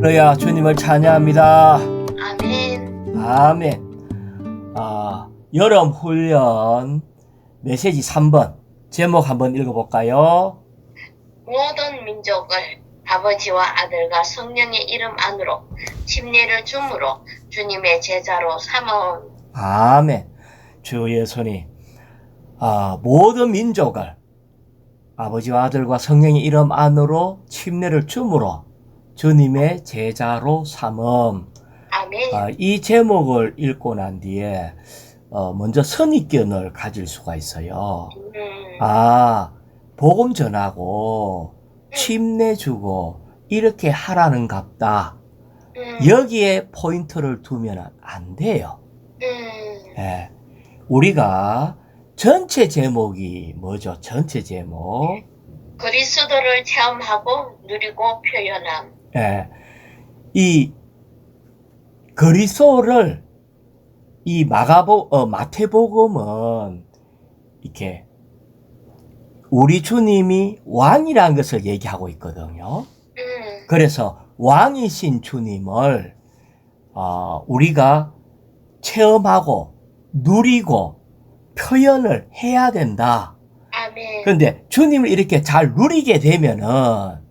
할렐루야, 주님을 찬양합니다. 아멘. 아멘. 여름 훈련 메시지 3번 제목 한번 읽어볼까요? 모든 민족을 아버지와 아들과 성령의 이름 안으로 침례를 줌으로 주님의 제자로 삼아온. 아멘. 주 예수님, 모든 민족을 아버지와 아들과 성령의 이름 안으로 침례를 줌으로 주님의 제자로 삼음. 아멘. 이 제목을 읽고 난 뒤에 먼저 선입견을 가질 수가 있어요. 복음 전하고 침례 주고 이렇게 하라는갑다. 여기에 포인트를 두면 안 돼요. 예. 우리가 전체 제목이 뭐죠? 전체 제목. 그리스도를 체험하고 누리고 표현함. 예. 이 그리스도를 이 마태복음은 이렇게 우리 주님이 왕이라는 것을 얘기하고 있거든요. 그래서 왕이신 주님을 우리가 체험하고 누리고 표현을 해야 된다. 아멘. 그런데 주님을 이렇게 잘 누리게 되면은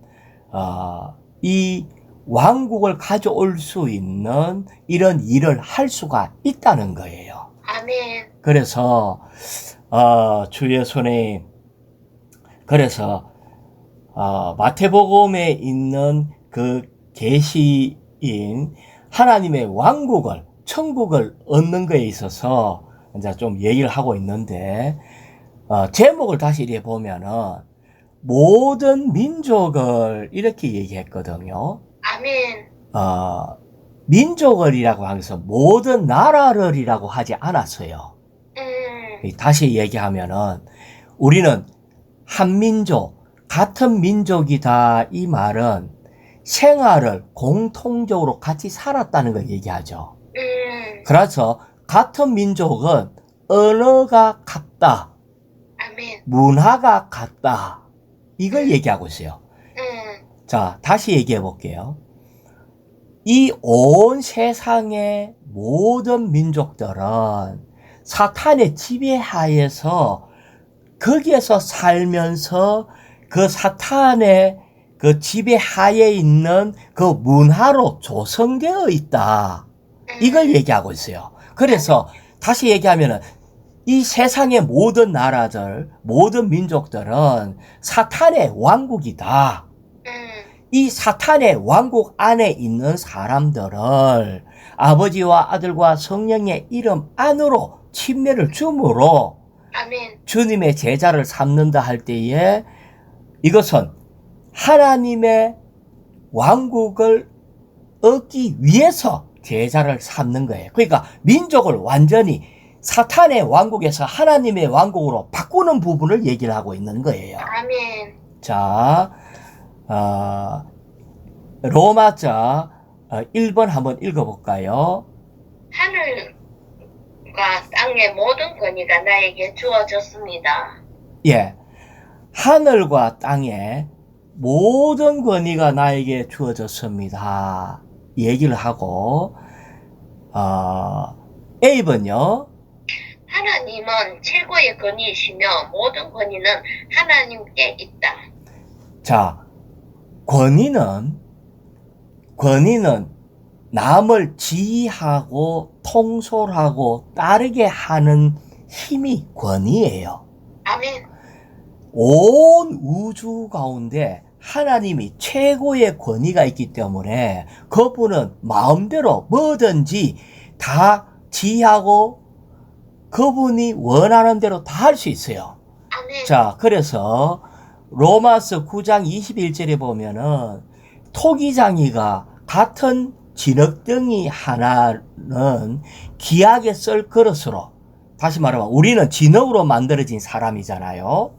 이 왕국을 가져올 수 있는 이런 일을 할 수가 있다는 거예요. 아멘. 그래서 주 예수님, 그래서 마태복음에 있는 그 계시인 하나님의 왕국을, 천국을 얻는 거에 있어서 이제 좀 얘기를 하고 있는데, 제목을 다시 이렇게 보면은 모든 민족을 이렇게 얘기했거든요. 아멘. 민족을이라고 하면서 모든 나라를이라고 하지 않았어요. 다시 얘기하면은 우리는 한 민족, 같은 민족이다. 이 말은 생활을 공통적으로 같이 살았다는 걸 얘기하죠. 그래서 같은 민족은 언어가 같다. 아멘. 문화가 같다. 이걸 얘기하고 있어요. 자, 다시 얘기해 볼게요. 이 온 세상의 모든 민족들은 사탄의 지배하에서 거기에서 살면서 그 사탄의 그 지배하에 있는 그 문화로 조성되어 있다. 이걸 얘기하고 있어요. 그래서 다시 얘기하면은 이 세상의 모든 나라들, 모든 민족들은 사탄의 왕국이다. 이 사탄의 왕국 안에 있는 사람들을 아버지와 아들과 성령의 이름 안으로 침례를 줌으로 아멘. 주님의 제자를 삼는다 할 때에 이것은 하나님의 왕국을 얻기 위해서 제자를 삼는 거예요. 그러니까 민족을 완전히 사탄의 왕국에서 하나님의 왕국으로 바꾸는 부분을 얘기를 하고 있는 거예요. 아멘. 자, 로마자 1번 한번 읽어볼까요? 하늘과 땅의 모든 권위가 나에게 주어졌습니다. 예. 하늘과 땅의 모든 권위가 나에게 주어졌습니다. 얘기를 하고, A번요. 하나님은 최고의 권위이시며 모든 권위는 하나님께 있다. 자, 권위는 남을 지휘하고 통솔하고 따르게 하는 힘이 권위예요. 아멘. 온 우주 가운데 하나님이 최고의 권위가 있기 때문에 그분은 마음대로 뭐든지 다 지휘하고 그분이 원하는 대로 다 할 수 있어요. 아멘. 자, 그래서 로마서 9장 21절에 보면은 토기장이가 같은 진흙덩이 하나는 기하게 썰 그릇으로, 다시 말하면 우리는 진흙으로 만들어진 사람이잖아요.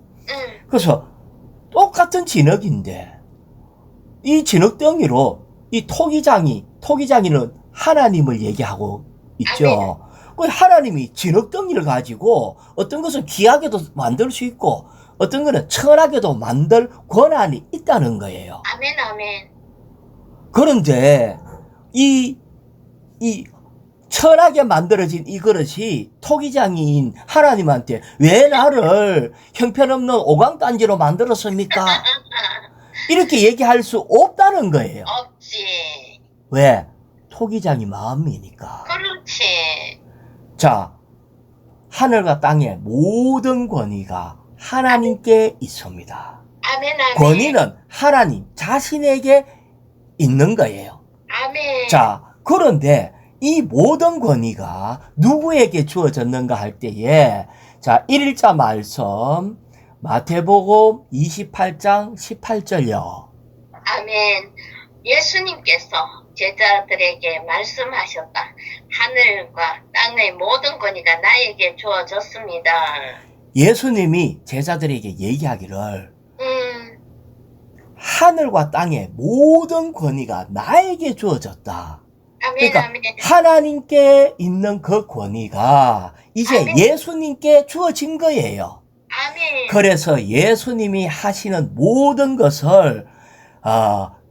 그래서 똑같은 진흙인데 이 진흙덩이로 이 토기장이는 하나님을 얘기하고 있죠. 하나님이 진흙덩이를 가지고 어떤 것은 귀하게도 만들 수 있고 어떤 것은 천하게도 만들 권한이 있다는 거예요. 아멘. 아멘. 그런데 이 천하게 만들어진 이 그릇이 토기장인 하나님한테 왜 나를 형편없는 오광단지로 만들었습니까? 이렇게 얘기할 수 없다는 거예요. 없지. 왜? 토기장이 마음이니까. 그렇지. 자, 하늘과 땅의 모든 권위가 하나님께 있습니다. 아멘, 아멘. 권위는 하나님 자신에게 있는 거예요. 아멘. 자, 그런데 이 모든 권위가 누구에게 주어졌는가 할 때에, 자, 1자 말씀, 마태복음 28장 18절요. 아멘. 예수님께서 제자들에게 말씀하셨다. 하늘과 땅의 모든 권위가 나에게 주어졌습니다. 예수님이 제자들에게 얘기하기를, 하늘과 땅의 모든 권위가 나에게 주어졌다. 아멘, 그러니까 아멘. 하나님께 있는 그 권위가 이제 아멘. 예수님께 주어진 거예요. 아멘. 그래서 예수님이 하시는 모든 것을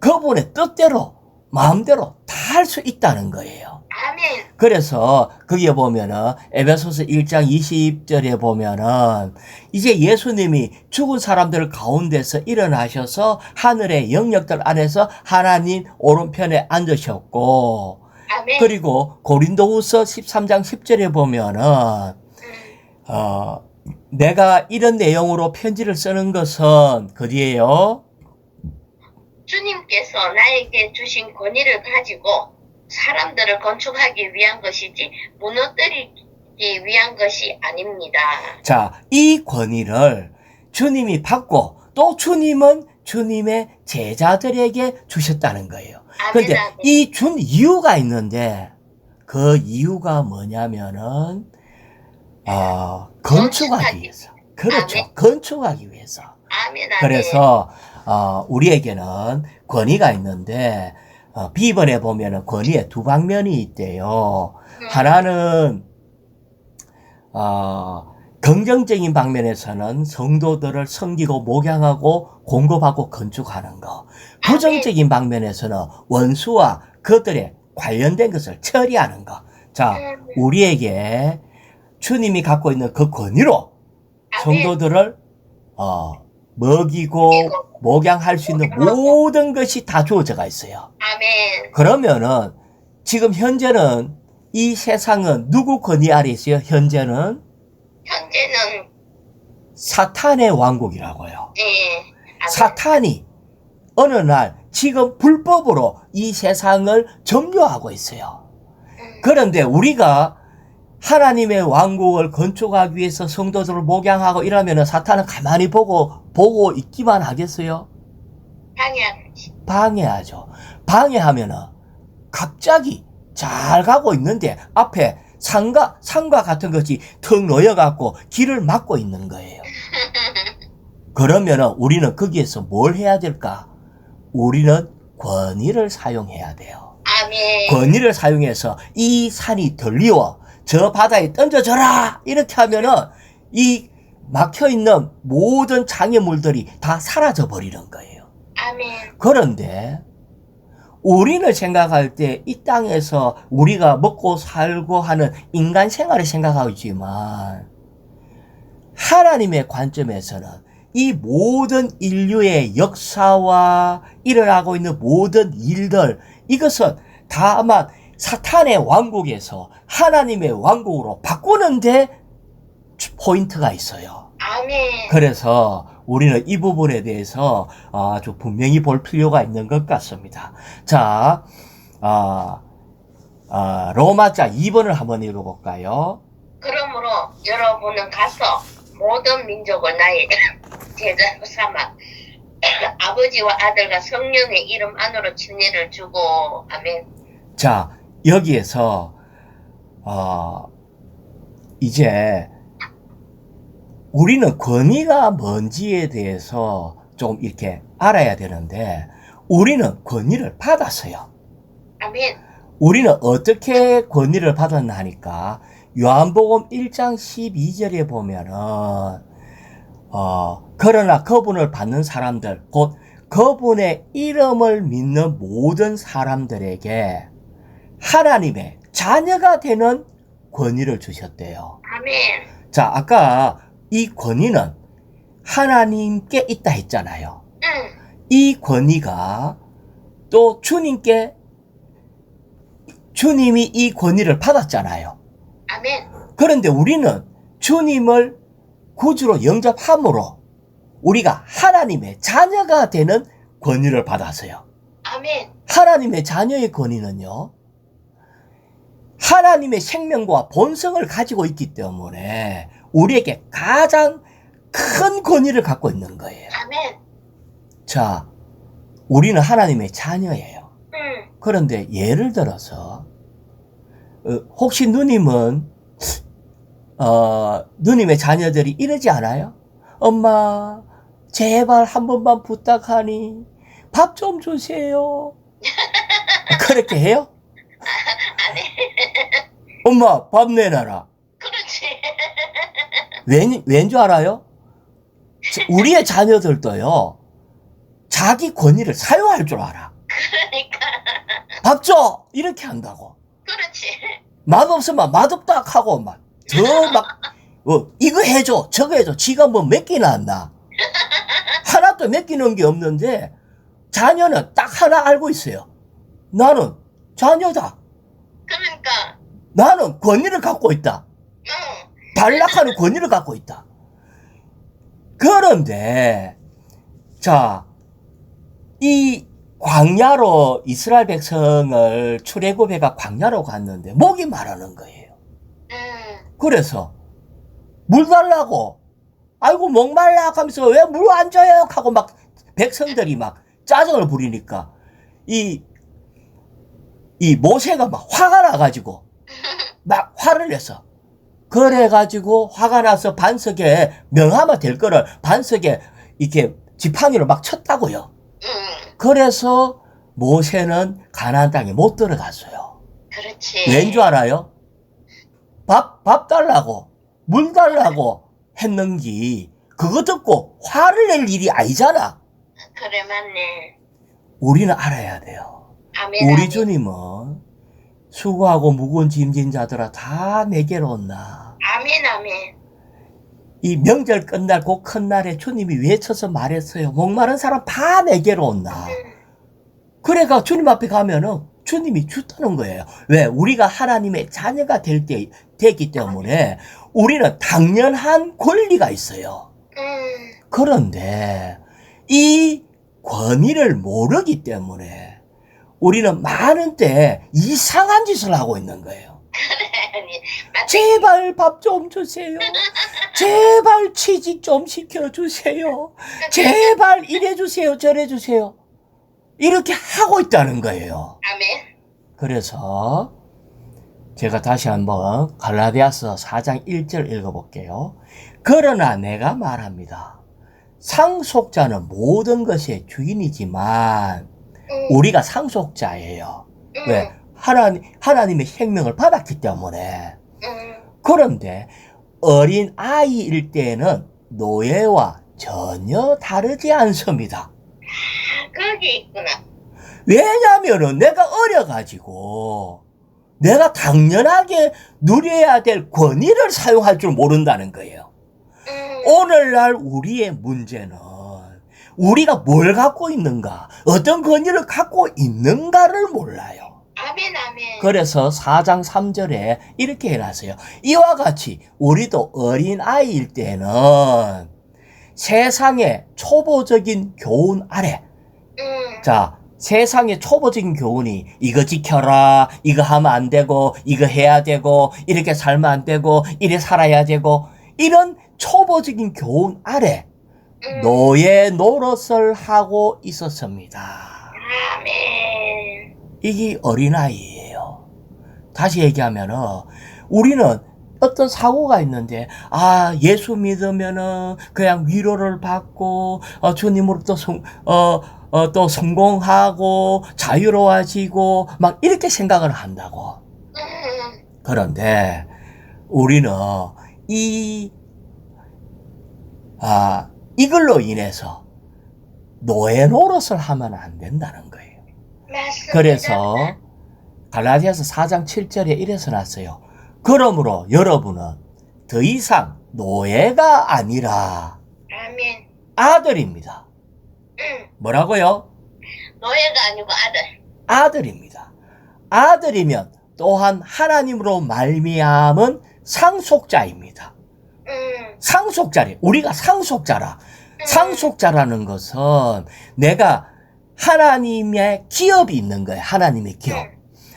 그분의 뜻대로 마음대로 다 할 수 있다는 거예요. 아멘. 그래서 거기에 보면은 에베소서 1장 20절에 보면은 이제 예수님이 죽은 사람들 가운데서 일어나셔서 하늘의 영역들 안에서 하나님 오른편에 앉으셨고, 아멘. 그리고 고린도후서 13장 10절에 보면은 내가 이런 내용으로 편지를 쓰는 것은 그디에요. 주님께서 나에게 주신 권위를 가지고 사람들을 건축하기 위한 것이지 무너뜨리기 위한 것이 아닙니다. 자, 이 권위를 주님이 받고 또 주님은 주님의 제자들에게 주셨다는 거예요. 그런데 아멘. 이 준 이유가 있는데 그 이유가 뭐냐면은 건축하기 위해서. 그렇죠. 아멘. 건축하기 위해서. 아멘. 아멘. 그래서 우리에게는 권위가 있는데 비번에 보면은 권위에 두 방면이 있대요. 하나는 긍정적인 방면에서는 성도들을 섬기고 목양하고 공급하고 건축하는 거. 부정적인 방면에서는 원수와 그들의 관련된 것을 처리하는 거. 자, 우리에게 주님이 갖고 있는 그 권위로 성도들을 먹이고 목양할 수 있는 모든 것이 다 주어져가 있어요. 아멘. 그러면은 지금 현재는 이 세상은 누구 권위 아래 있어요? 현재는 현재는 사탄의 왕국이라고요. 예. 아멘. 사탄이 어느 날 지금 불법으로 이 세상을 점유하고 있어요. 그런데 우리가 하나님의 왕국을 건축하기 위해서 성도들을 목양하고 이러면은 사탄은 가만히 보고 있기만 하겠어요? 방해하죠. 방해하면은 갑자기 잘 가고 있는데 앞에 산과 같은 것이 턱 놓여갖고 길을 막고 있는 거예요. 그러면은 우리는 거기에서 뭘 해야 될까? 우리는 권위를 사용해야 돼요. 아멘. 권위를 사용해서 이 산이 들리워 저 바다에 던져져라 이렇게 하면은 이 막혀있는 모든 장애물들이 다 사라져 버리는 거예요. 아멘. 그런데 우리는 생각할 때 이 땅에서 우리가 먹고 살고 하는 인간 생활을 생각하고 있지만 하나님의 관점에서는 이 모든 인류의 역사와 일어나고 있는 모든 일들, 이것은 다만 사탄의 왕국에서 하나님의 왕국으로 바꾸는데 포인트가 있어요. 아멘. 그래서 우리는 이 부분에 대해서 아주 분명히 볼 필요가 있는 것 같습니다. 자, 로마자 2번을 한번 읽어볼까요? 그러므로 여러분은 가서 모든 민족을 나의 제자로 삼아 아버지와 아들과 성령의 이름 안으로 진리를 주고. 아멘. 자, 여기에서 이제 우리는 권위가 뭔지에 대해서 좀 이렇게 알아야 되는데 우리는 권위를 받았어요. 아멘. 우리는 어떻게 권위를 받았나 하니까 요한복음 1장 12절에 보면은 그러나 그분을 받는 사람들 곧 그분의 이름을 믿는 모든 사람들에게 하나님의 자녀가 되는 권위를 주셨대요. 아멘. 자, 아까 이 권위는 하나님께 있다 했잖아요. 응. 이 권위가 또 주님이 이 권위를 받았잖아요. 아멘. 그런데 우리는 주님을 구주로 영접함으로 우리가 하나님의 자녀가 되는 권위를 받았어요. 아멘. 하나님의 자녀의 권위는요, 하나님의 생명과 본성을 가지고 있기 때문에 우리에게 가장 큰 권위를 갖고 있는 거예요. 아멘. 자, 우리는 하나님의 자녀예요. 응. 그런데 예를 들어서 혹시 누님은 누님의 자녀들이 이러지 않아요? 엄마, 제발 한 번만 부탁하니 밥 좀 주세요. 그렇게 해요? 아멘. 엄마, 밥 내놔라. 그렇지. 왠 줄 알아요? 우리의 자녀들도요, 자기 권위를 사용할 줄 알아. 그러니까. 밥 줘! 이렇게 한다고. 그렇지. 맛없으면 맛없다 하고 이거 해줘, 저거 해줘. 지가 뭐 몇 끼나 한다. 하나도 맡기는 게 없는데 자녀는 딱 하나 알고 있어요. 나는 자녀다. 그러니까. 나는 권위를 갖고 있다. 응. 발락하는 권위를 갖고 있다. 그런데 자, 이 광야로 이스라엘 백성을 출애굽해가 광야로 갔는데 목이 마르는 거예요. 응. 그래서 물 달라고, 아이고 목말라 하면서 왜 물 안 줘요 하고 막 백성들이 막 짜증을 부리니까 이 모세가 막 화가 나가지고 막 화를 냈어. 그래가지고 화가 나서 반석에 명하면 될 거를 반석에 이렇게 지팡이로 막 쳤다고요. 응. 그래서 모세는 가나안 땅에 못 들어갔어요. 그렇지. 왠 줄 알아요? 밥 달라고, 물 달라고 했는지 그거 듣고 화를 낼 일이 아니잖아. 그래, 맞네. 우리는 알아야 돼요. 아멘. 우리 아멘. 주님은 수고하고 무거운 짐진 자들아 다 내게로 온나. 아멘. 아멘. 이 명절 끝날 그 큰 날에 주님이 외쳐서 말했어요. 목마른 사람 다 내게로 온나. 그래가 주님 앞에 가면은 주님이 주다는 거예요. 왜? 우리가 하나님의 자녀가 되기 때문에 우리는 당연한 권리가 있어요. 그런데 이 권위를 모르기 때문에 우리는 많은 때 이상한 짓을 하고 있는 거예요. 제발 밥 좀 주세요. 제발 취직 좀 시켜주세요. 제발 이래주세요, 저래주세요. 이렇게 하고 있다는 거예요. 아멘. 그래서 제가 다시 한번 갈라디아서 4장 1절 읽어볼게요. 그러나 내가 말합니다. 상속자는 모든 것의 주인이지만 우리가 상속자예요. 왜? 하나님의 생명을 받았기 때문에. 그런데 어린 아이일 때는 노예와 전혀 다르지 않습니다. 거기 있구나. 왜냐면은 내가 어려가지고 내가 당연하게 누려야 될 권위를 사용할 줄 모른다는 거예요. 오늘날 우리의 문제는 우리가 뭘 갖고 있는가, 어떤 권위를 갖고 있는가를 몰라요. 아멘. 아멘. 그래서 4장 3절에 이렇게 해놨어요. 이와 같이 우리도 어린 아이일 때는 세상의 초보적인 교훈 아래, 자, 세상의 초보적인 교훈이 이거 지켜라, 이거 하면 안 되고, 이거 해야 되고, 이렇게 살면 안 되고, 이래 살아야 되고, 이런 초보적인 교훈 아래 노예 노릇을 하고 있었습니다. 아멘. 이게 어린아이예요. 다시 얘기하면은 우리는 어떤 사고가 있는데, 예수 믿으면은 그냥 위로를 받고 주님으로 또 성공하고 자유로워지고 막 이렇게 생각을 한다고. 그런데 우리는 이걸로 인해서 노예 노릇을 하면 안 된다는 거예요. 맞습니다. 그래서 갈라디아서 4장 7절에 이래서 놨어요. 그러므로 여러분은 더 이상 노예가 아니라 아멘. 아들입니다. 뭐라고요? 노예가 아니고 아들. 아들입니다. 아들이면 또한 하나님으로 말미암은 상속자입니다. 상속자래. 우리가 상속자라. 상속자라는 것은 내가 하나님의 기업이 있는 거예요. 하나님의 기업.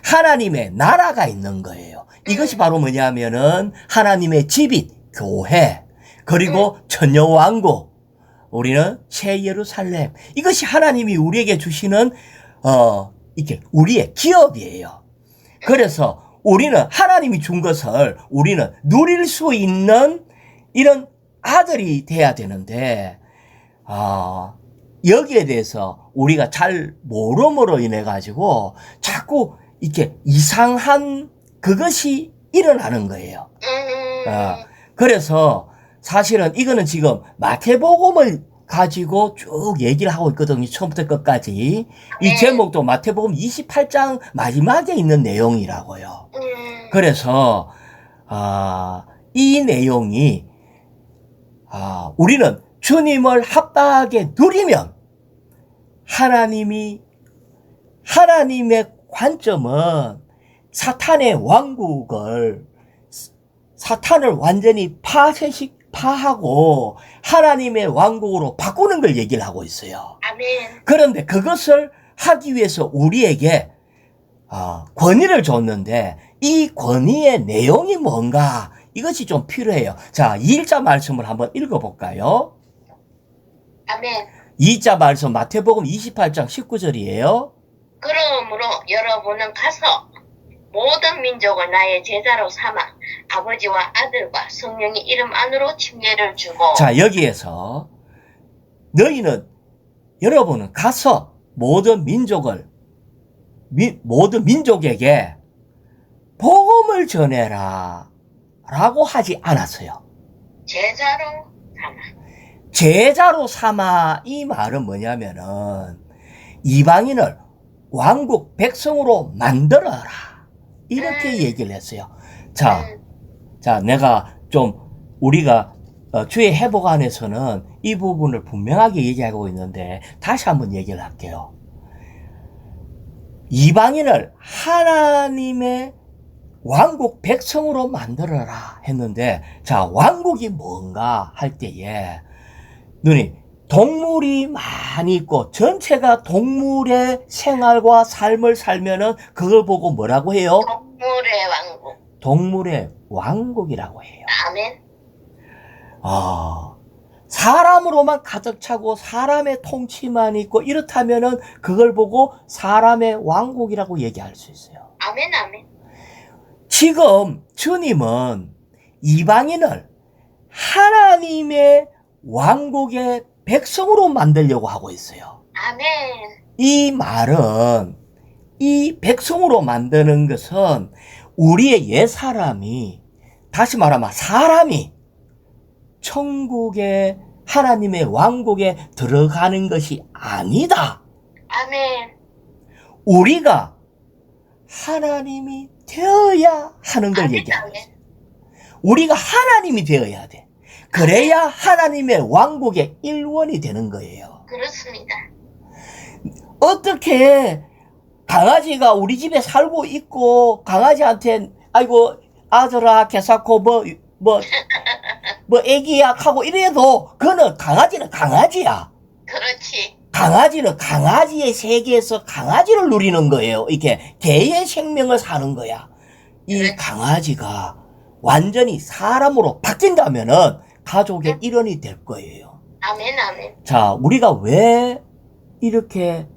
하나님의 나라가 있는 거예요. 이것이 바로 뭐냐면은 하나님의 집인 교회, 그리고 천녀왕국, 우리는 새 예루살렘. 이것이 하나님이 우리에게 주시는 이렇게 우리의 기업이에요. 그래서 우리는 하나님이 준 것을 우리는 누릴 수 있는 이런 아들이 돼야 되는데 여기에 대해서 우리가 잘 모름으로 인해 가지고 자꾸 이렇게 이상한 그것이 일어나는 거예요. 그래서 사실은 이거는 지금 마태복음을 가지고 쭉 얘기를 하고 있거든요. 처음부터 끝까지. 이 제목도 마태복음 28장 마지막에 있는 내용이라고요. 그래서 이 내용이 우리는 주님을 합당하게 누리면 하나님의 관점은 사탄의 왕국을 사탄을 완전히 파하고 하나님의 왕국으로 바꾸는 걸 얘기를 하고 있어요. 아멘. 그런데 그것을 하기 위해서 우리에게 권위를 줬는데 이 권위의 내용이 뭔가 이것이 좀 필요해요. 자, 2자 말씀을 한번 읽어볼까요? 아멘. 2자 말씀 마태복음 28장 19절이에요. 그러므로 여러분은 가서 모든 민족을 나의 제자로 삼아 아버지와 아들과 성령의 이름 안으로 칭례를 주고. 자, 여기에서 여러분은 가서 모든 민족에게 복음을 전해라 라고 하지 않았어요. 제자로 삼아. 이 말은 뭐냐면은 이방인을 왕국 백성으로 만들어라 이렇게 얘기를 했어요. 자, 내가 좀 우리가 주의 회복 안에서는 이 부분을 분명하게 얘기하고 있는데 다시 한번 얘기를 할게요. 이방인을 하나님의 왕국 백성으로 만들어라 했는데, 자, 왕국이 뭔가 할 때에 동물이 많이 있고 전체가 동물의 생활과 삶을 살면은 그걸 보고 뭐라고 해요? 동물의 왕국. 동물의 왕국이라고 해요. 아멘. 사람으로만 가득 차고 사람의 통치만 있고 이렇다면은 그걸 보고 사람의 왕국이라고 얘기할 수 있어요. 아멘, 아멘. 지금 주님은 이방인을 하나님의 왕국의 백성으로 만들려고 하고 있어요. 아멘. 이 말은 이 백성으로 만드는 것은 우리의 옛사람이, 다시 말하면 사람이 천국의 하나님의 왕국에 들어가는 것이 아니다. 아멘. 우리가 하나님이 되어야 하는 걸 얘기하고 있어요. 우리가 하나님이 되어야 돼. 그래야 하나님의 왕국의 일원이 되는 거예요. 그렇습니다. 어떻게 강아지가 우리 집에 살고 있고 강아지한테 아이고 아들아 개사코 애기야 하고 이래도 그거는 강아지는 강아지야. 그렇지. 강아지는 강아지의 세계에서 강아지를 누리는 거예요. 이렇게 개의 생명을 사는 거야. 이 강아지가 완전히 사람으로 바뀐다면은 가족의 일원이 될 거예요. 아멘, 아멘. 자, 우리가 왜 이렇게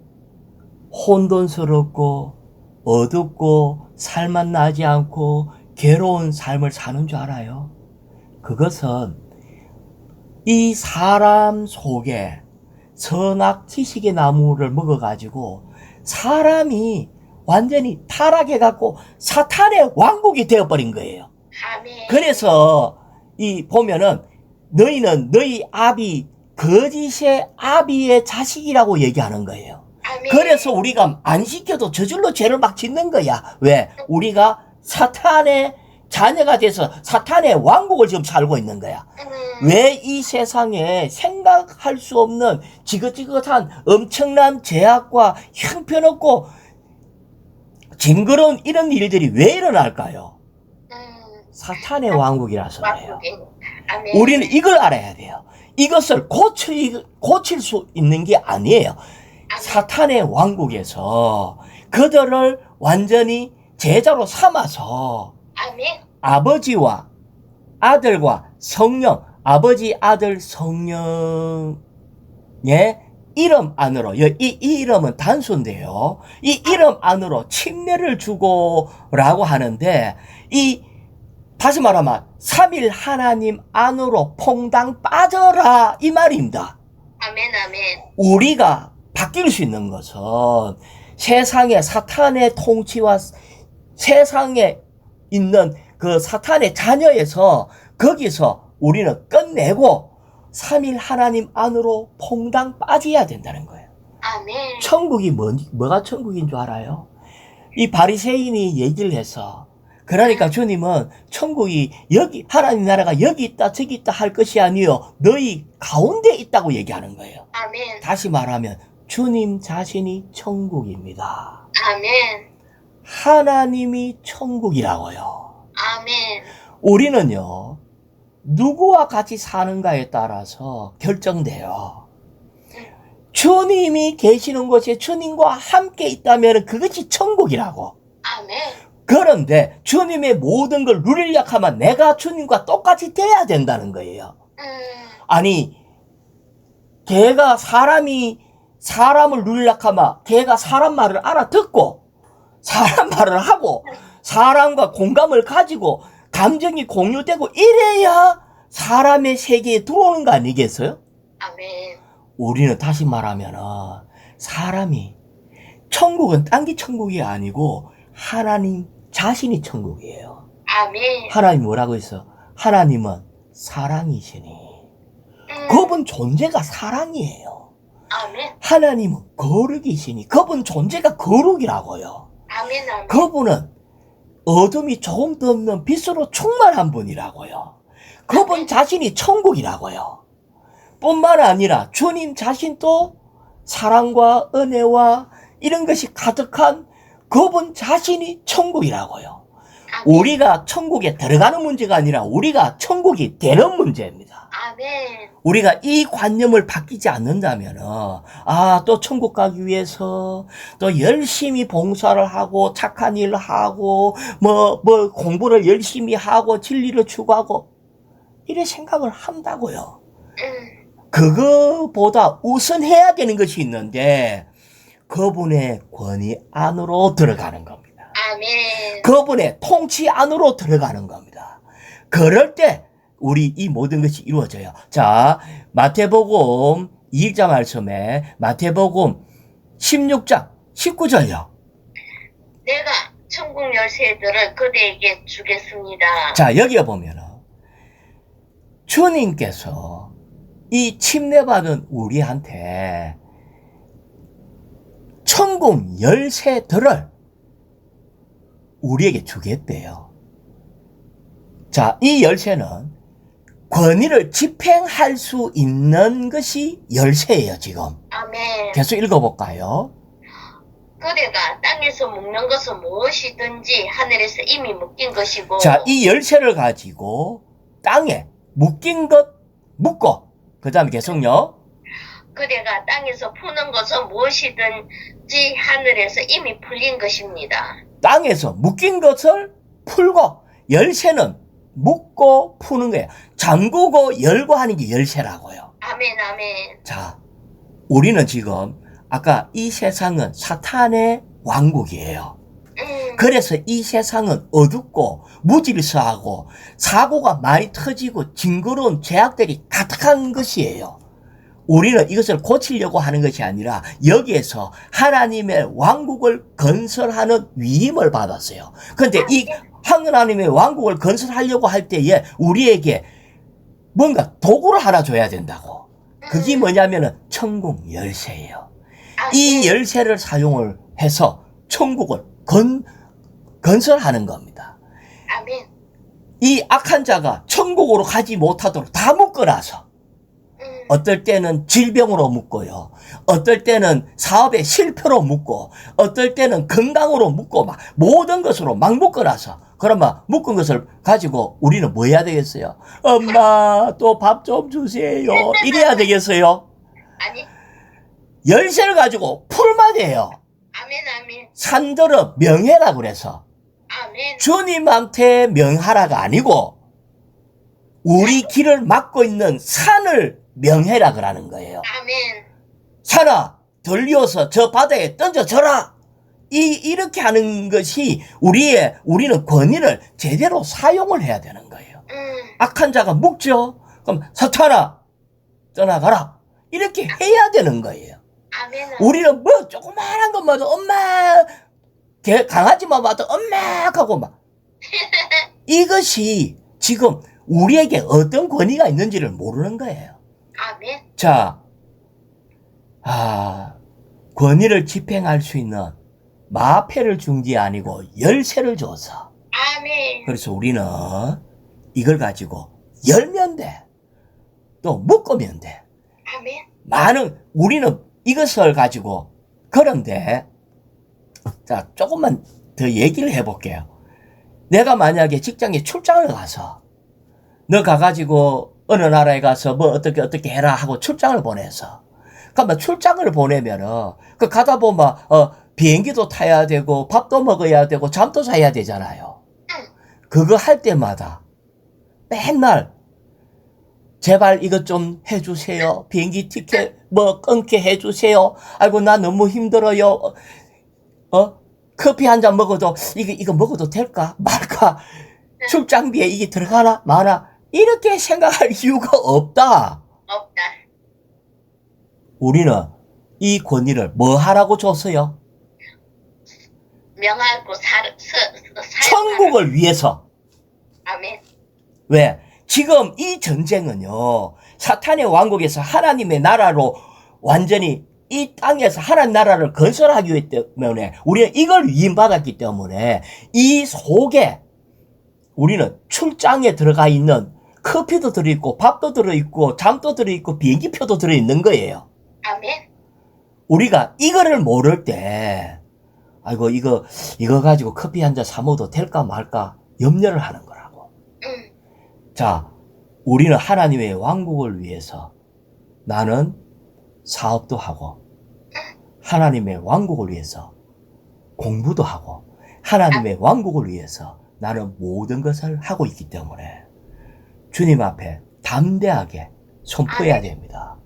혼돈스럽고 어둡고 살맛 나지 않고 괴로운 삶을 사는 줄 알아요? 그것은 이 사람 속에 선악 지식의 나무를 먹어가지고 사람이 완전히 타락해갖고 사탄의 왕국이 되어버린 거예요. 아멘. 그래서 보면은 너희는 너희 아비 거짓의 아비의 자식이라고 얘기하는 거예요. 아멘. 그래서 우리가 안 시켜도 저절로 죄를 막 짓는 거야. 왜? 우리가 사탄의 자녀가 돼서 사탄의 왕국을 지금 살고 있는 거야. 왜 이 세상에 생각할 수 없는 지긋지긋한 엄청난 죄악과 형편없고 징그러운 이런 일들이 왜 일어날까요? 사탄의 왕국이라서 그래요. 아멘. 우리는 이걸 알아야 돼요. 이것을 고칠 수 있는 게 아니에요. 사탄의 왕국에서 그들을 완전히 제자로 삼아서 아멘. 아버지와 아들과 성령, 아버지, 아들, 성령의 이름 안으로, 이 이름은 단수인데요. 이 이름 안으로 침례를 주고라고 하는데, 다시 말하면, 삼일 하나님 안으로 퐁당 빠져라, 이 말입니다. 아멘. 아멘. 우리가 바뀔 수 있는 것은 세상의 사탄의 통치와 세상에 있는 그 사탄의 자녀에서 거기서 우리는 끝내고 삼일 하나님 안으로 퐁당 빠져야 된다는 거예요. 아멘. 천국이 뭐가 천국인 줄 알아요? 이 바리새인이 얘기를 해서 그러니까 주님은 천국이 여기 하나님 나라가 여기 있다 저기 있다 할 것이 아니요 너희 가운데 있다고 얘기하는 거예요. 아멘. 다시 말하면 주님 자신이 천국입니다. 아멘. 하나님이 천국이라고요. 아멘. 우리는요 누구와 같이 사는가에 따라서 결정돼요. 주님이 계시는 곳에 주님과 함께 있다면 그것이 천국이라고. 아멘. 그런데 주님의 모든 걸 누리려고 하면 내가 주님과 똑같이 돼야 된다는 거예요. 아니 걔가 사람을 누리려고 하면 걔가 사람 말을 알아듣고 사람 말을 하고 사람과 공감을 가지고 감정이 공유되고 이래야 사람의 세계에 들어오는 거 아니겠어요? 아멘. 우리는 다시 말하면은 사람이 천국은 딴 게 천국이 아니고 하나님 자신이 천국이에요. 아멘. 하나님 뭐라고 했어? 하나님은 사랑이시니 그분 존재가 사랑이에요. 아멘. 하나님은 거룩이시니 그분 존재가 거룩이라고요. 아멘. 아멘. 그분은 어둠이 조금도 없는 빛으로 충만한 분이라고요. 그분 자신이 천국이라고요. 뿐만 아니라 주님 자신도 사랑과 은혜와 이런 것이 가득한 그분 자신이 천국이라고요. 우리가 천국에 들어가는 문제가 아니라 우리가 천국이 되는 문제입니다. 아멘. 우리가 이 관념을 바뀌지 않는다면 또 천국 가기 위해서 또 열심히 봉사를 하고 착한 일을 하고 뭐 공부를 열심히 하고 진리를 추구하고 이래 생각을 한다고요. 그거보다 우선해야 되는 것이 있는데 그분의 권위 안으로 들어가는 겁니다. 아멘. 그분의 통치 안으로 들어가는 겁니다. 그럴 때 우리 이 모든 것이 이루어져요. 자, 마태복음 2장 말씀에 마태복음 16장 19절요. 내가 천국 열쇠들을 그대에게 주겠습니다. 자, 여기에 보면은 주님께서 이 침례받은 우리한테 천국 열쇠들을 우리에게 주겠대요. 자, 이 열쇠는 권위를 집행할 수 있는 것이 열쇠예요, 지금. 아멘. 계속 읽어볼까요? 그대가 땅에서 묶는 것은 무엇이든지 하늘에서 이미 묶인 것이고. 자, 이 열쇠를 가지고 땅에 묶인 것 묶고, 그 다음에 계속요. 그대가 땅에서 푸는 것은 무엇이든지 하늘에서 이미 풀린 것입니다. 땅에서 묶인 것을 풀고, 열쇠는 묶고 푸는 거예요. 잠그고 열고 하는 게 열쇠라고요. 아멘. 아멘. 자, 우리는 지금 아까 이 세상은 사탄의 왕국이에요. 그래서 이 세상은 어둡고 무질서하고 사고가 많이 터지고 징그러운 죄악들이 가득한 것이에요. 우리는 이것을 고치려고 하는 것이 아니라 여기에서 하나님의 왕국을 건설하는 위임을 받았어요. 그런데 이 하나님의 왕국을 건설하려고 할 때에 우리에게 뭔가 도구를 하나 줘야 된다고. 그게 뭐냐면은 천국 열쇠예요. 아멘. 이 열쇠를 사용을 해서 천국을 건설하는 겁니다. 아멘. 이 악한 자가 천국으로 가지 못하도록 다 묶어놔서 어떨 때는 질병으로 묶고요. 어떨 때는 사업의 실패로 묶고 어떨 때는 건강으로 묶고 막 모든 것으로 막 묶어놔서 그러면 묶은 것을 가지고 우리는 뭐 해야 되겠어요? 엄마 또 밥 좀 주세요. 이래야 되겠어요? 아니. 열쇠를 가지고 풀만 해요. 아멘. 아멘. 산들어 명해라 그래서 아멘. 주님한테 명하라가 아니고 우리 길을 막고 있는 산을 명해라 그러는 거예요. 아멘. 산아 들려서 저 바다에 던져져라. 이렇게 하는 것이 우리는 권위를 제대로 사용을 해야 되는 거예요. 악한 자가 묶죠. 그럼 사탄아 떠나가라. 이렇게 해야 되는 거예요. 아멘. 우리는 뭐 조그마한 것마다 엄마 강아지만 봐도 엄마 하고 막 이것이 지금 우리에게 어떤 권위가 있는지를 모르는 거예요. 아멘. 자, 권위를 집행할 수 있는 마패를 준 게 아니고 열쇠를 줘서 아멘. 그래서 우리는 이걸 가지고 열면 돼. 또 묶으면 돼. 아멘. 우리는 이것을 가지고 그런데 자 조금만 더 얘기를 해볼게요. 내가 만약에 직장에 출장을 가서 너 가가지고 어느 나라에 가서 뭐 어떻게 해라 하고 출장을 보내서 그러면 출장을 보내면은 그 가다 보면 비행기도 타야 되고 밥도 먹어야 되고 잠도 자야 되잖아요. 그거 할 때마다 맨날 제발 이것 좀 해주세요. 비행기 티켓 뭐 끊게 해주세요. 아이고 나 너무 힘들어요. 커피 한 잔 먹어도 이거 먹어도 될까 말까? 출장비에 이게 들어가나 마나? 이렇게 생각할 이유가 없다. 없다. 우리는 이 권위를 뭐 하라고 줬어요? 명하고 천국을 위해서. 아멘. 왜? 지금 이 전쟁은요, 사탄의 왕국에서 하나님의 나라로 완전히 이 땅에서 하나님 나라를 건설하기 때문에 우리는 이걸 위임받았기 때문에 이 속에 우리는 출장에 들어가 있는 커피도 들어있고 밥도 들어있고 잠도 들어있고 비행기표도 들어있는 거예요. 아멘. 우리가 이거를 모를 때 아이고 이거 가지고 커피 한 잔 사 먹어도 될까 말까 염려를 하는 거라고. 자, 우리는 하나님의 왕국을 위해서 나는 사업도 하고 하나님의 왕국을 위해서 공부도 하고 하나님의 왕국을 위해서 나는 모든 것을 하고 있기 때문에 주님 앞에 담대하게 선포해야 됩니다.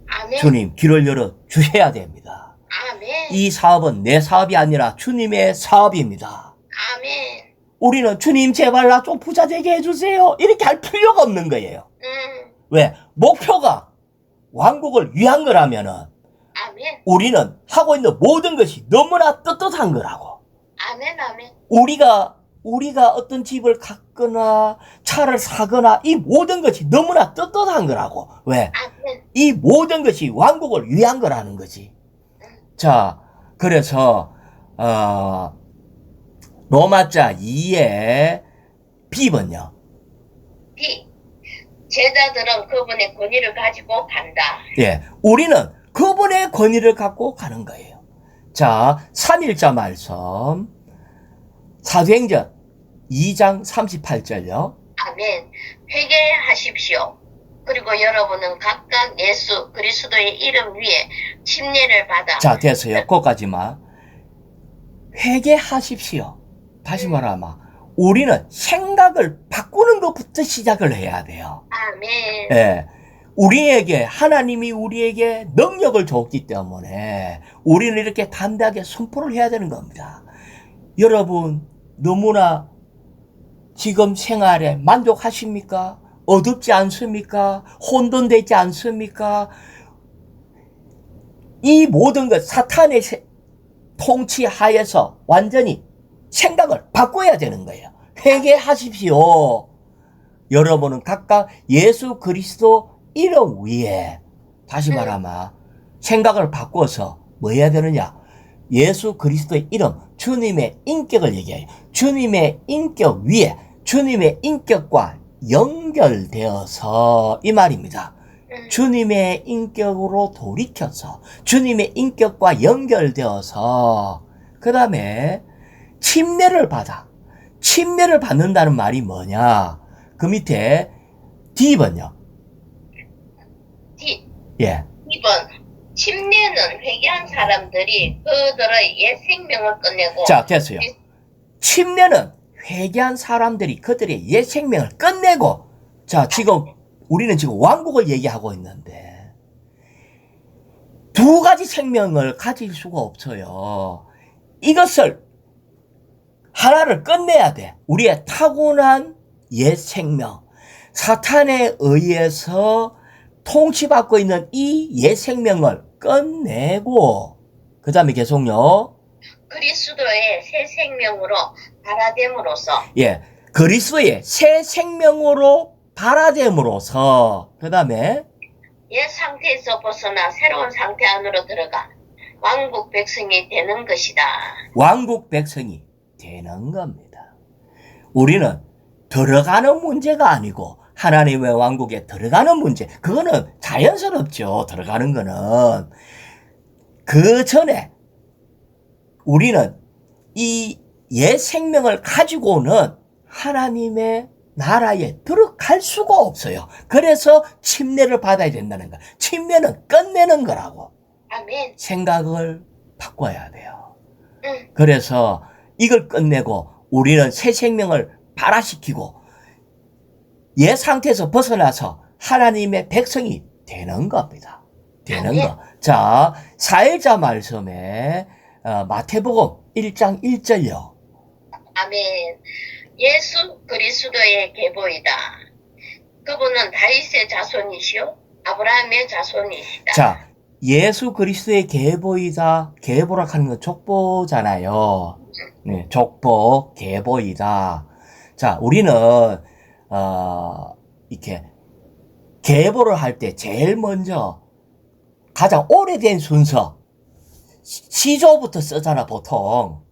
아멘. 주님 길을 열어 주셔야 됩니다. 아멘. 이 사업은 내 사업이 아니라 주님의 사업입니다. 아멘. 우리는 주님 제발 나 좀 부자 되게 해주세요. 이렇게 할 필요가 없는 거예요. 왜? 목표가 왕국을 위한 거라면은 아멘. 우리는 하고 있는 모든 것이 너무나 떳떳한 거라고. 아멘. 아멘. 우리가 어떤 집을 갖거나 차를 사거나 이 모든 것이 너무나 떳떳한 거라고. 왜? 아멘. 이 모든 것이 왕국을 위한 거라는 거지. 자, 그래서 로마자 2의 B번요. B. 제자들은 그분의 권위를 가지고 간다. 예, 우리는 그분의 권위를 갖고 가는 거예요. 자, 3일자 말씀 사도행전 2장 38절요. 아멘. 회개하십시오. 그리고 여러분은 각각 예수 그리스도의 이름 위에 침례를 받아. 자, 됐어요. 거기까지만. 회개하십시오. 다시 말하면 우리는 생각을 바꾸는 것부터 시작을 해야 돼요. 아멘. 예. 하나님이 우리에게 능력을 줬기 때문에 우리는 이렇게 담대하게 선포를 해야 되는 겁니다. 여러분, 너무나 지금 생활에 만족하십니까? 어둡지 않습니까? 혼돈되지 않습니까? 이 모든 것 사탄의 통치 하에서 완전히 생각을 바꿔야 되는 거예요. 회개하십시오. 여러분은 각각 예수 그리스도 이름 위에 다시 말하면 생각을 바꿔서 뭐 해야 되느냐? 예수 그리스도의 이름, 주님의 인격을 얘기해요. 주님의 인격 위에 주님의 인격과 연결되어서 이 말입니다. 주님의 인격으로 돌이켜서 주님의 인격과 연결되어서 그 다음에 침례를 받아. 침례를 받는다는 말이 뭐냐? 그 밑에 D번요. D. 예. 2번. 침례는 회개한 사람들이 그들의 옛 생명을 끝내고. 자, 됐어요. 침례는 회개한 사람들이 그들의 옛 생명을 끝내고. 자, 지금 우리는 지금 왕국을 얘기하고 있는데 두 가지 생명을 가질 수가 없어요. 이것을 하나를 끝내야 돼. 우리의 타고난 옛 생명. 사탄에 의해서 통치받고 있는 이 옛 생명을 끝내고 그 다음에 계속요. 그리스도의 새 생명으로 발화됨으로써. 예, 그리스도의 새 생명으로 발화됨으로써 그 다음에 옛 상태에서 벗어나 새로운 상태 안으로 들어가 왕국 백성이 되는 것이다. 왕국 백성이 되는 겁니다. 우리는 들어가는 문제가 아니고 하나님의 왕국에 들어가는 문제, 그거는 자연스럽죠. 들어가는 거는. 그 전에 우리는 이 옛 생명을 가지고는 하나님의 나라에 들어갈 수가 없어요. 그래서 침례를 받아야 된다는 거야. 침례는 끝내는 거라고. 아멘. 생각을 바꿔야 돼요. 그래서 이걸 끝내고 우리는 새 생명을 발화시키고 옛 상태에서 벗어나서 하나님의 백성이 되는 겁니다. 되는 거. 자, 사회자 말씀에 마태복음 1장 1절요. 아멘. 예수 그리스도의 계보이다. 그분은 다윗의 자손이시요 아브라함의 자손이시다. 자, 예수 그리스도의 계보이다. 계보라 하는 건 족보잖아요. 네, 족보, 계보이다. 자, 우리는 이렇게 계보를 할 때 제일 먼저 가장 오래된 순서 시조부터 쓰잖아, 보통.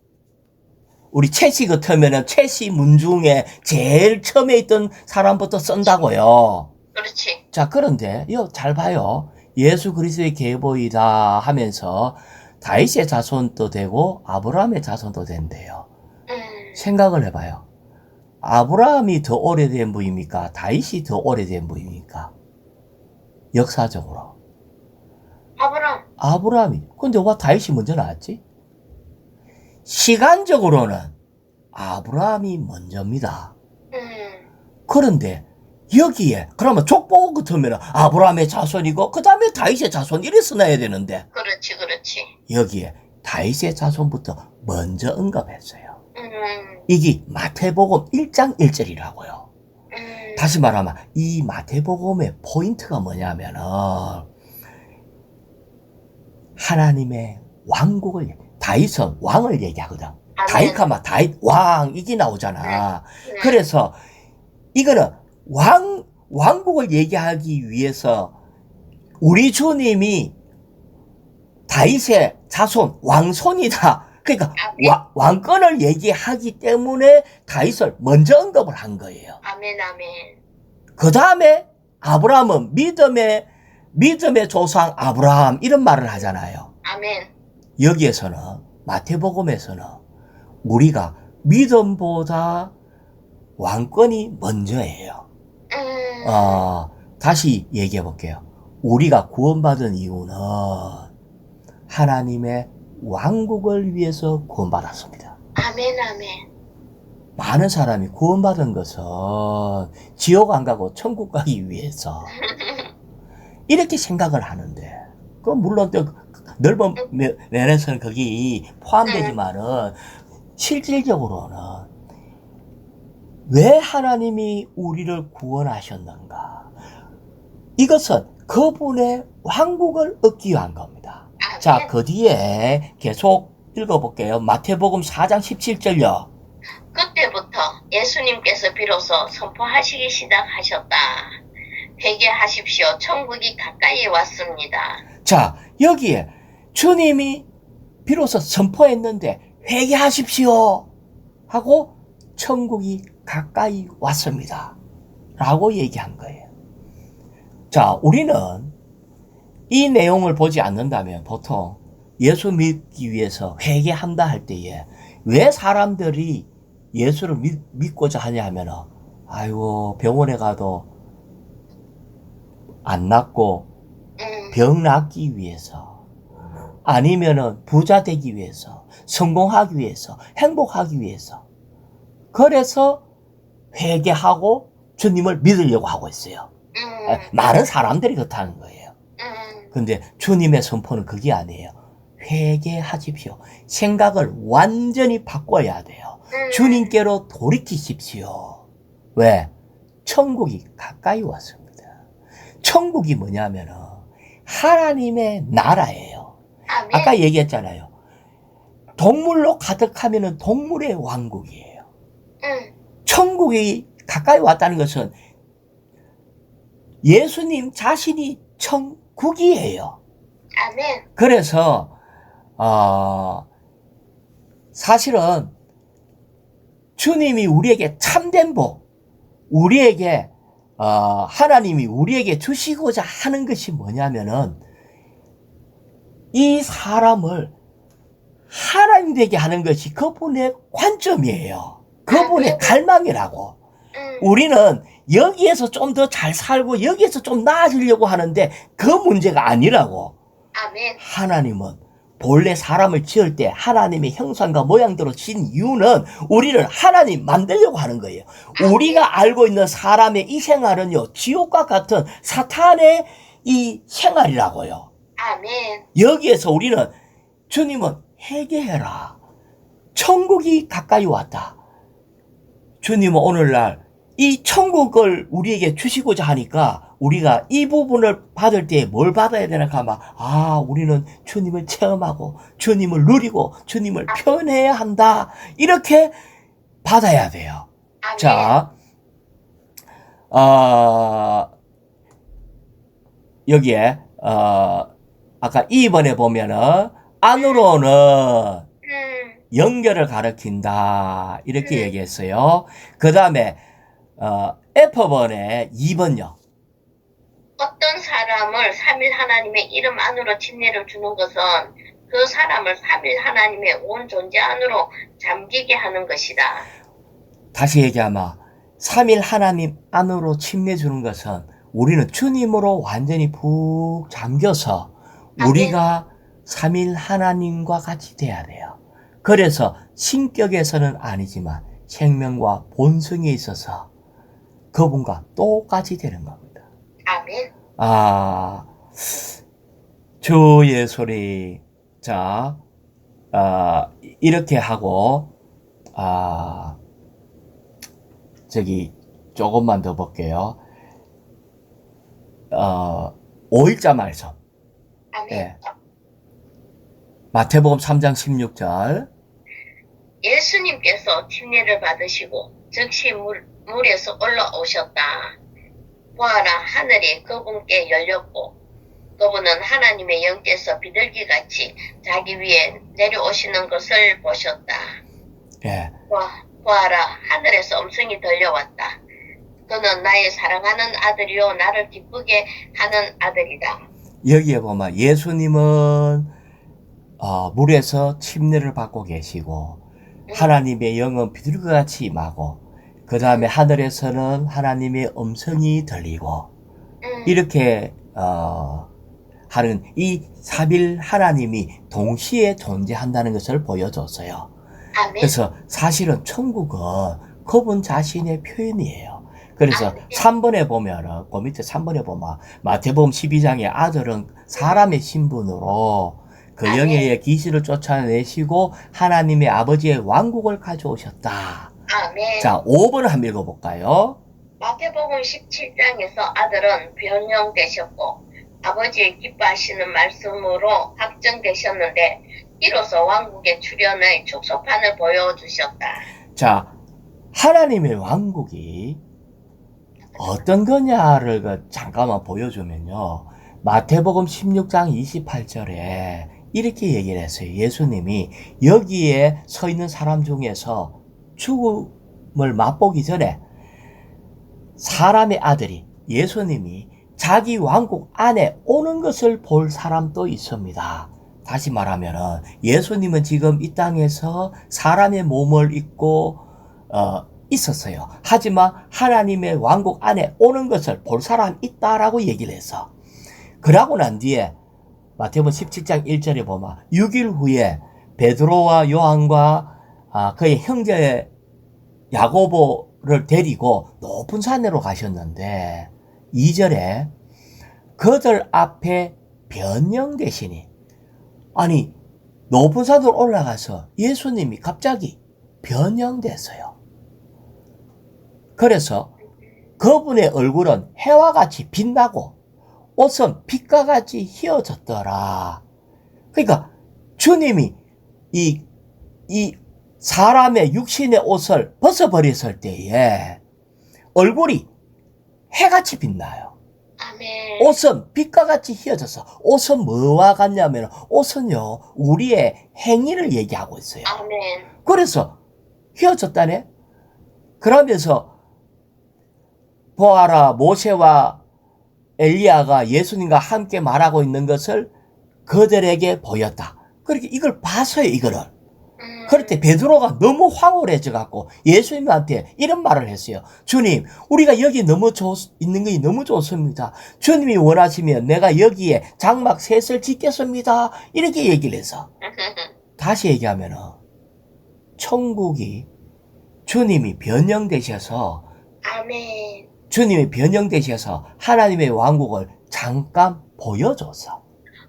우리 최씨 같으면은 최씨 문중에 제일 처음에 있던 사람부터 쓴다고요. 그렇지. 자, 그런데 이거 잘 봐요. 예수 그리스도의 계보이다 하면서 다윗의 자손도 되고 아브라함의 자손도 된대요. 생각을 해봐요. 아브라함이 더 오래된 분입니까? 다윗이 더 오래된 분입니까? 역사적으로. 아브라함이. 근데 왜 다윗이 먼저 나왔지? 시간적으로는 아브라함이 먼저입니다. 그런데 여기에 그러면 족보 같으면 아브라함의 자손이고 그 다음에 다윗의 자손 이래 써놔야 되는데 그렇지. 여기에 다윗의 자손부터 먼저 언급했어요. 이게 마태복음 1장 1절이라고요. 다시 말하면 이 마태복음의 포인트가 뭐냐면은 하나님의 왕국을, 다윗은 왕을 얘기하거든. 다윗하면 다윗 왕 이게 나오잖아. 그래서 이거는 왕국을 얘기하기 위해서 우리 주님이 다윗의 자손, 왕손이다. 그러니까 왕권을 얘기하기 때문에 다윗을 먼저 언급을 한 거예요. 아멘. 그 다음에 아브라함은 믿음의 조상 아브라함 이런 말을 하잖아요. 아멘. 여기에서는 마태복음에서는 우리가 믿음보다 왕권이 먼저예요. 다시 얘기해 볼게요. 우리가 구원받은 이유는 하나님의 왕국을 위해서 구원받았습니다. 아멘. 많은 사람이 구원받은 것은 지옥 안 가고 천국 가기 위해서 이렇게 생각을 하는데, 그럼 물론 또 넓은 면에서는 거기 포함되지만은 실질적으로는 왜 하나님이 우리를 구원하셨는가? 이것은 그분의 왕국을 얻기 위한 겁니다. 자, 그 뒤에 계속 읽어볼게요. 마태복음 4장 17절요. 그때부터 예수님께서 비로소 선포하시기 시작하셨다. 회개하십시오. 천국이 가까이 왔습니다. 자, 여기에 주님이 비로소 선포했는데 회개하십시오 하고 천국이 가까이 왔습니다 라고 얘기한 거예요. 자, 우리는 이 내용을 보지 않는다면 보통 예수 믿기 위해서 회개한다 할 때에 왜 사람들이 예수를 믿고자 하냐 하면은 아이고 병원에 가도 안 낫고 병 낫기 위해서 아니면은 부자 되기 위해서 성공하기 위해서 행복하기 위해서 그래서 회개하고 주님을 믿으려고 하고 있어요. 많은 사람들이 그렇다는 거예요. 근데 주님의 선포는 그게 아니에요. 회개하십시오. 생각을 완전히 바꿔야 돼요. 주님께로 돌이키십시오. 왜? 천국이 가까이 왔습니다. 천국이 뭐냐면은 하나님의 나라예요. 아멘. 아까 얘기했잖아요. 동물로 가득하면은 동물의 왕국이에요. 천국이 가까이 왔다는 것은 예수님 자신이 천국이에요. 아멘. 그래서 사실은 주님이 우리에게 참된 복, 우리에게 하나님이 우리에게 주시고자 하는 것이 뭐냐면은 이 사람을 하나님 되게 하는 것이 그분의 관점이에요. 그분의 갈망이라고. 우리는 여기에서 좀 더 잘 살고 여기에서 좀 나아지려고 하는데 그 문제가 아니라고. 아멘. 하나님은 본래 사람을 지을 때 하나님의 형상과 모양대로 지은 이유는 우리를 하나님 만들려고 하는 거예요. 우리가 알고 있는 사람의 이 생활은요, 지옥과 같은 사탄의 이 생활이라고요. 아멘. 여기에서 우리는 주님은 회개해라. 천국이 가까이 왔다. 주님은 오늘날 이 천국을 우리에게 주시고자 하니까 우리가 이 부분을 받을 때 뭘 받아야 되나 하면 우리는 주님을 체험하고 주님을 누리고 주님을 표현해야 한다. 이렇게 받아야 돼요. 아멘. 자, 여기에 아까 2번에 보면은 안으로는 연결을 가리킨다 이렇게 얘기했어요. 그 다음에 F번에 2번요. 어떤 사람을 3일 하나님의 이름 안으로 침례를 주는 것은 그 사람을 3일 하나님의 온 존재 안으로 잠기게 하는 것이다. 다시 얘기하면 3일 하나님 안으로 침례 주는 것은 우리는 주님으로 완전히 푹 잠겨서 우리가 3일 하나님과 같이 돼야 돼요. 그래서 신격에서는 아니지만 생명과 본성에 있어서 그분과 똑같이 되는 겁니다. 아멘. 주의 소리. 자, 이렇게 하고, 조금만 더 볼게요. 5일자 말씀. 아멘. 예. 마태복음 3장 16절. 예수님께서 침례를 받으시고 즉시 물에서 올라오셨다. 보아라, 하늘이 그분께 열렸고 그분은 하나님의 영께서 비둘기같이 자기 위에 내려오시는 것을 보셨다. 예. 보아라, 하늘에서 음성이 들려왔다. 그는 나의 사랑하는 아들이요 나를 기쁘게 하는 아들이다. 여기에 보면 예수님은 물에서 침례를 받고 계시고 하나님의 영은 비둘기같이 임하고 그 다음에 하늘에서는 하나님의 음성이 들리고 이렇게 하는 이 3일 하나님이 동시에 존재한다는 것을 보여줬어요. 아멘. 그래서 사실은 천국은 그분 자신의 표현이에요. 그래서 아멘. 3번에 보면은 그 밑에 3번에 보면 마태복음 12장의 아들은 사람의 신분으로 그 아멘. 영의 귀신을 쫓아내시고 하나님의 아버지의 왕국을 가져오셨다. 아멘. 자, 5번을 한번 읽어볼까요? 마태복음 17장에서 아들은 변형되셨고 아버지의 기뻐하시는 말씀으로 확정되셨는데 이로써 왕국의 출현의 축소판을 보여주셨다. 자, 하나님의 왕국이 어떤 거냐를 잠깐만 보여주면요. 마태복음 16장 28절에 이렇게 얘기를 했어요. 예수님이 여기에 서 있는 사람 중에서 죽음을 맛보기 전에 사람의 아들이 예수님이 자기 왕국 안에 오는 것을 볼 사람도 있습니다. 다시 말하면 예수님은 지금 이 땅에서 사람의 몸을 입고 있었어요. 하지만 하나님의 왕국 안에 오는 것을 볼 사람이 있다라고 얘기를 해서 그러고 난 뒤에 마태복음 17장 1절에 보면 6일 후에 베드로와 요한과 그의 형제 야고보를 데리고 높은 산으로 가셨는데 2절에 그들 앞에 변형되시니 아니 높은 산으로 올라가서 예수님이 갑자기 변형됐어요. 그래서 그분의 얼굴은 해와 같이 빛나고 옷은 빛과 같이 휘어졌더라. 그러니까 주님이 이 사람의 육신의 옷을 벗어버렸을 때에 얼굴이 해같이 빛나요. 아멘. 옷은 빛과 같이 휘어져서 옷은 뭐와 같냐면 옷은요 우리의 행위를 얘기하고 있어요. 아멘. 그래서 휘어졌다네. 그러면서 보아라 모세와 엘리야가 예수님과 함께 말하고 있는 것을 그들에게 보였다. 그렇게 이걸 봤어요. 이거를. 그럴 때 베드로가 너무 황홀해져 갖고 예수님한테 이런 말을 했어요. 주님, 우리가 여기 있는 것이 너무 좋습니다. 주님이 원하시면 내가 여기에 장막 셋을 짓겠습니다. 이렇게 얘기를 해서 다시 얘기하면은 천국이 주님이 변형되셔서 아멘. 주님이 변형되셔서 하나님의 왕국을 잠깐 보여줬어.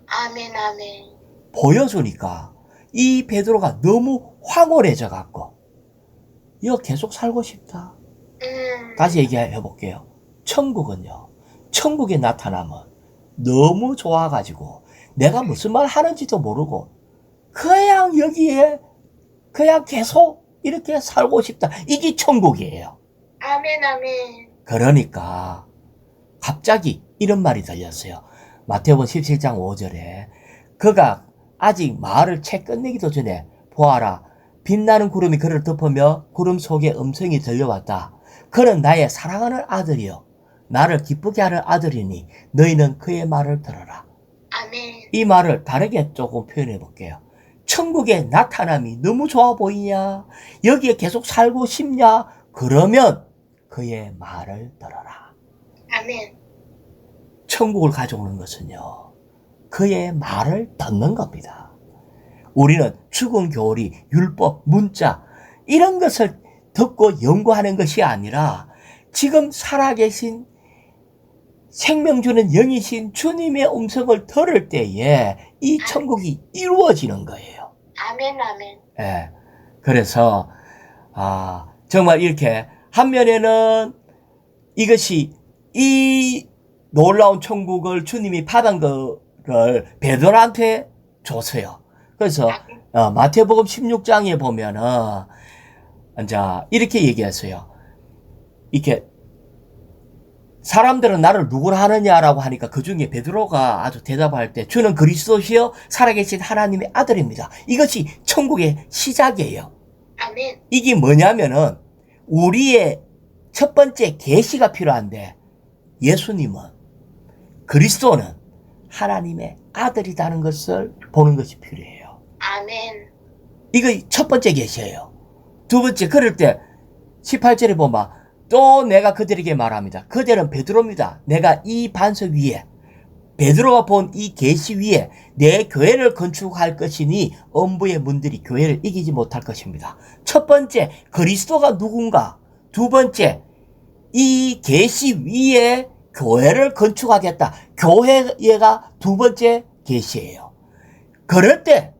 아멘. 아멘. 보여주니까 이 베드로가 너무 황홀해져 갖고 이거 계속 살고 싶다. 다시 얘기해 볼게요. 천국은요. 천국에 나타나면 너무 좋아가지고 내가 무슨 말 하는지도 모르고 그냥 여기에 그냥 계속 이렇게 살고 싶다. 이게 천국이에요. 아멘. 아멘. 그러니까 갑자기 이런 말이 들렸어요. 마태복음 17장 5절에 그가 아직 말을 채 끝내기도 전에 보아라 빛나는 구름이 그를 덮으며 구름 속에 음성이 들려왔다. 그는 나의 사랑하는 아들이요 나를 기쁘게 하는 아들이니 너희는 그의 말을 들어라. 아멘. 이 말을 다르게 조금 표현해 볼게요. 천국의 나타남이 너무 좋아 보이냐? 여기에 계속 살고 싶냐? 그러면 그의 말을 들어라. 아멘. 천국을 가져오는 것은요. 그의 말을 듣는 겁니다. 우리는 죽은 교리, 율법, 문자 이런 것을 듣고 연구하는 것이 아니라 지금 살아계신 생명 주는 영이신 주님의 음성을 들을 때에 이 천국이 이루어지는 거예요. 아멘. 아멘. 예. 그래서 정말 이렇게 한면에는 이것이 이 놀라운 천국을 주님이 받은 거를 베드로한테 줬어요. 그래서 마태복음 16장에 보면은 이제 이렇게 얘기했어요. 이렇게 사람들은 나를 누구라 하느냐라고 하니까 그 중에 베드로가 아주 대답할 때 주는 그리스도시요 살아계신 하나님의 아들입니다. 이것이 천국의 시작이에요. 아멘. 이게 뭐냐면은 우리의 첫 번째 계시가 필요한데 예수님은 그리스도는 하나님의 아들이라는 것을 보는 것이 필요해요. 아멘. 이거 첫 번째 계시예요. 두 번째 그럴 때 18절에 보면 또 내가 그들에게 말합니다. 그들은 베드로입니다. 내가 이 반석 위에 베드로가 본 이 계시 위에 내 교회를 건축할 것이니 엄부의 문들이 교회를 이기지 못할 것입니다. 첫 번째 그리스도가 누군가, 두 번째 이 계시 위에 교회를 건축하겠다. 교회가 두 번째 계시예요. 그럴 때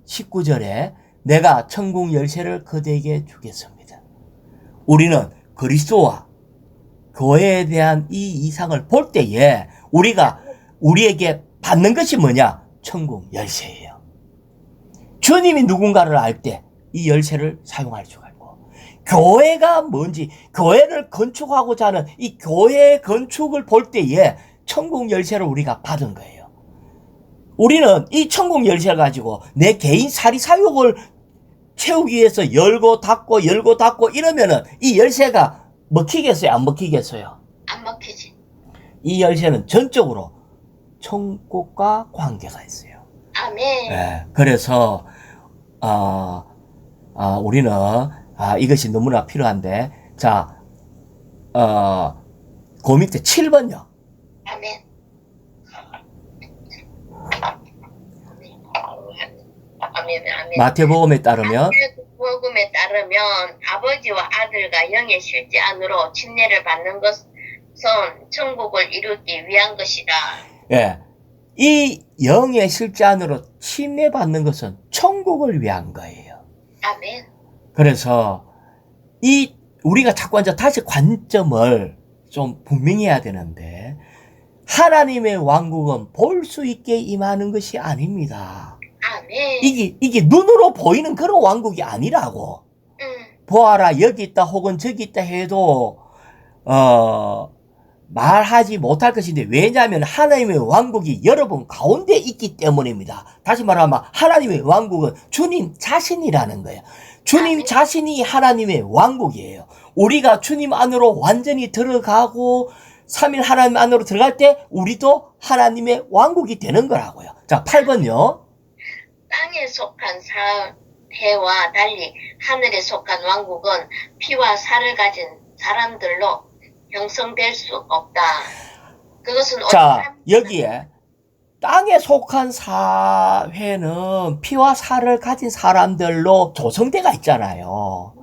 19절에 내가 천국 열쇠를 그대에게 주겠습니다. 우리는 그리스도와 교회에 대한 이 이상을 볼 때에 우리에게 받는 것이 뭐냐? 천국 열쇠예요. 주님이 누군가를 알 때 이 열쇠를 사용할 수가 있고 교회가 뭔지, 교회를 건축하고자 하는 이 교회 건축을 볼 때에 천국 열쇠를 우리가 받은 거예요. 우리는 이 천국 열쇠를 가지고 내 개인 사리사욕을 채우기 위해서 열고 닫고 이러면은 이 열쇠가 먹히겠어요? 안 먹히겠어요? 안 먹히지. 이 열쇠는 전적으로 천국과 관계가 있어요. 아멘. 예, 그래서 우리는 이것이 너무나 필요한데, 자, 그 밑에 7번요. 아멘. 아멘. 마태복음에 따르면 마태복음에 따르면 아버지와 아들과 영의 실제 안으로 침례를 받는 것은 천국을 이루기 위한 것이다. 예, 이 영의 실제 안으로 침례받는 것은 천국을 위한 거예요. 아멘. 그래서 우리가 자꾸 다시 관점을 좀 분명히 해야 되는데, 하나님의 왕국은 볼 수 있게 임하는 것이 아닙니다. 아멘. 이게 눈으로 보이는 그런 왕국이 아니라고. 보아라, 여기 있다 혹은 저기 있다 해도 말하지 못할 것인데, 왜냐하면 하나님의 왕국이 여러분 가운데 있기 때문입니다. 다시 말하면 하나님의 왕국은 주님 자신이라는 거예요. 주님 자신이 하나님의 왕국이에요. 우리가 주님 안으로 완전히 들어가고 3일 하나님 안으로 들어갈 때 우리도 하나님의 왕국이 되는 거라고요. 자, 8번요. 땅에 속한 사회와 달리 하늘에 속한 왕국은 피와 살을 가진 사람들로 형성될 수 없다. 그것은 자, 여기에 땅에 속한 사회는 피와 살을 가진 사람들로 조성되어 있잖아요.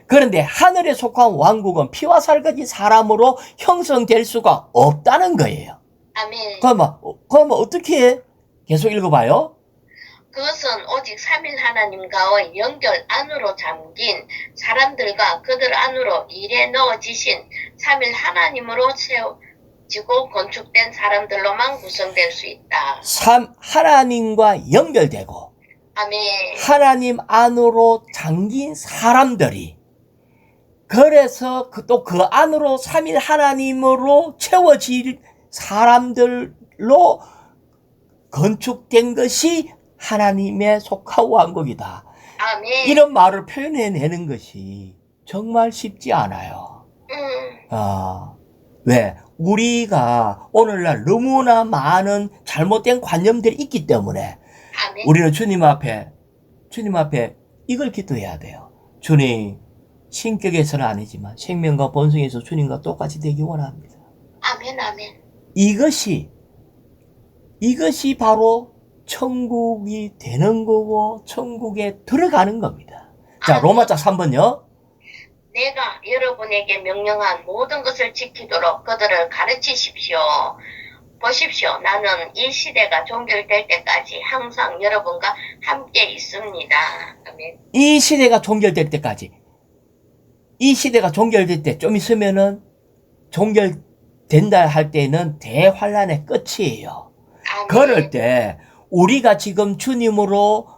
그런데 하늘에 속한 왕국은 피와 살을 가진 사람으로 형성될 수가 없다는 거예요. 아멘. 그러면 어떻게 계속 읽어봐요? 그것은 오직 3일 하나님과의 연결 안으로 잠긴 사람들과 그들 안으로 일에 넣어지신 3일 하나님으로 세워지고 건축된 사람들로만 구성될 수 있다. 하나님과 연결되고 아멘. 하나님 안으로 잠긴 사람들이, 그래서 또 그 안으로 3일 하나님으로 채워질 사람들로 건축된 것이 하나님의 속한 왕국이다. 아멘. 이런 말을 표현해내는 것이 정말 쉽지 않아요. 왜? 우리가 오늘날 너무나 많은 잘못된 관념들이 있기 때문에 아멘. 우리는 주님 앞에 이걸 기도해야 돼요. 주님, 신격에서는 아니지만 생명과 본성에서 주님과 똑같이 되기 원합니다. 아멘. 아멘. 이것이 바로 천국이 되는 거고 천국에 들어가는 겁니다. 자, 로마자 3번요. 내가 여러분에게 명령한 모든 것을 지키도록 그들을 가르치십시오. 보십시오. 나는 이 시대가 종결될 때까지 항상 여러분과 함께 있습니다. 아멘. 이 시대가 종결될 때까지. 이 시대가 종결될 때 좀 있으면은 종결된다 할 때는 대환란의 끝이에요. 아멘. 그럴 때 우리가 지금 주님으로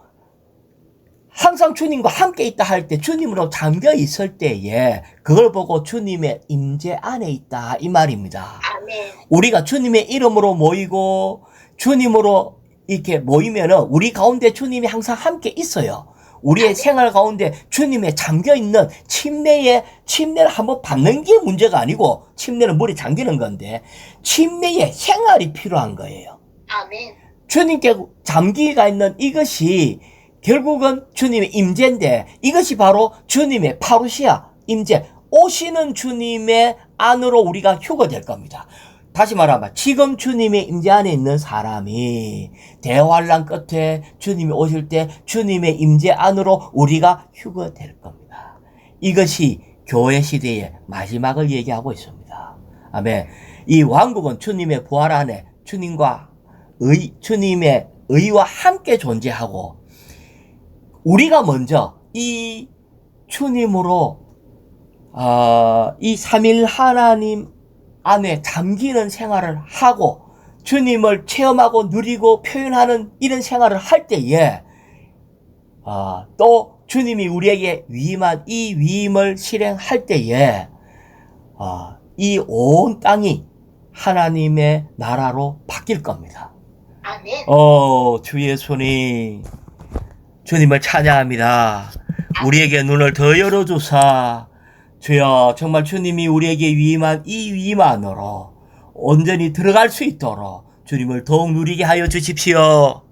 항상 주님과 함께 있다 할 때, 주님으로 잠겨 있을 때에 그걸 보고 주님의 임재 안에 있다 이 말입니다. 아멘. 우리가 주님의 이름으로 모이고 주님으로 이렇게 모이면은 우리 가운데 주님이 항상 함께 있어요. 우리의 생활 가운데 주님의 잠겨 있는 침례를 한번 받는 게 문제가 아니고, 침례는 물에 잠기는 건데 침례의 생활이 필요한 거예요. 아멘. 주님께 잠기가 있는 이것이 결국은 주님의 임재인데, 이것이 바로 주님의 파루시아 임재, 오시는 주님의 안으로 우리가 휴거될 겁니다. 다시 말하면 지금 주님의 임재 안에 있는 사람이 대환란 끝에 주님이 오실 때 주님의 임재 안으로 우리가 휴거될 겁니다. 이것이 교회 시대의 마지막을 얘기하고 있습니다. 아멘. 이 왕국은 주님의 부활 안에 주님의 의와 함께 존재하고, 우리가 먼저 이 주님으로 이 삼일 하나님 안에 잠기는 생활을 하고 주님을 체험하고 누리고 표현하는 이런 생활을 할 때에 또 주님이 우리에게 위임한 이 위임을 실행할 때에 이 온 땅이 하나님의 나라로 바뀔 겁니다. 아멘. 주의 손이 주님을 찬양합니다. 우리에게 눈을 더 열어주사 주여 정말 주님이 우리에게 위임한 이 위임 안으로 온전히 들어갈 수 있도록 주님을 더욱 누리게 하여 주십시오.